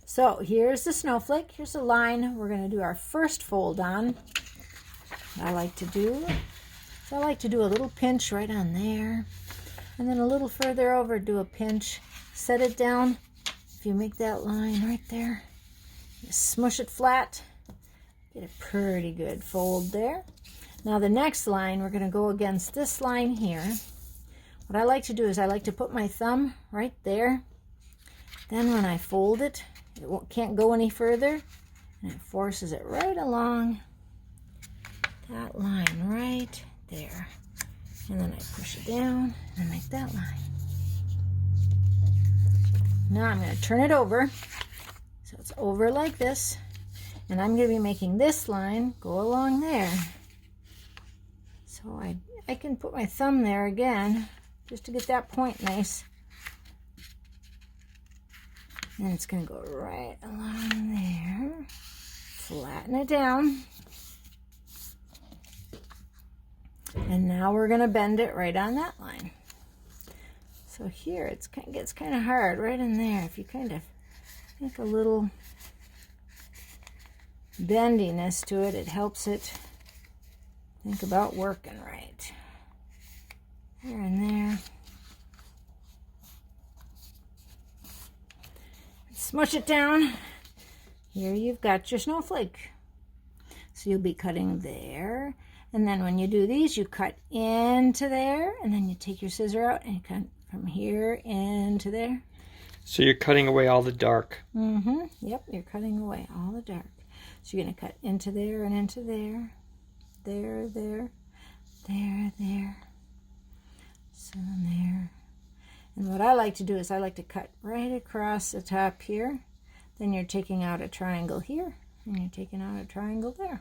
So here's the snowflake. Here's the line we're going to do our first fold on. What I like to do is I like to do a little pinch right on there, and then a little further over do a pinch. Set it down. If you make that line right there, you smush it flat, get a pretty good fold there. Now the next line, we're going to go against this line here. What I like to do is I like to put my thumb right there. Then when I fold it, can't go any further, and it forces it right along that line right there. And then I push it down and make that line. Now I'm going to turn it over, so it's over like this, and I'm going to be making this line go along there. So I can put my thumb there again, just to get that point nice. And it's going to go right along there. Flatten it down. And now we're going to bend it right on that line. So here it gets kind of hard right in there. If you kind of make a little bendiness to it, it helps it think about working right. There and there. Smush it down. Here you've got your snowflake. So you'll be cutting there, and then when you do these, you cut into there, and then you take your scissor out and you cut from here into there. So you're cutting away all the dark. Yep, you're cutting away all the dark. So you're going to cut into there and into there. There, there, there, there. So there. And what I like to do is I like to cut right across the top here. Then you're taking out a triangle here, and you're taking out a triangle there.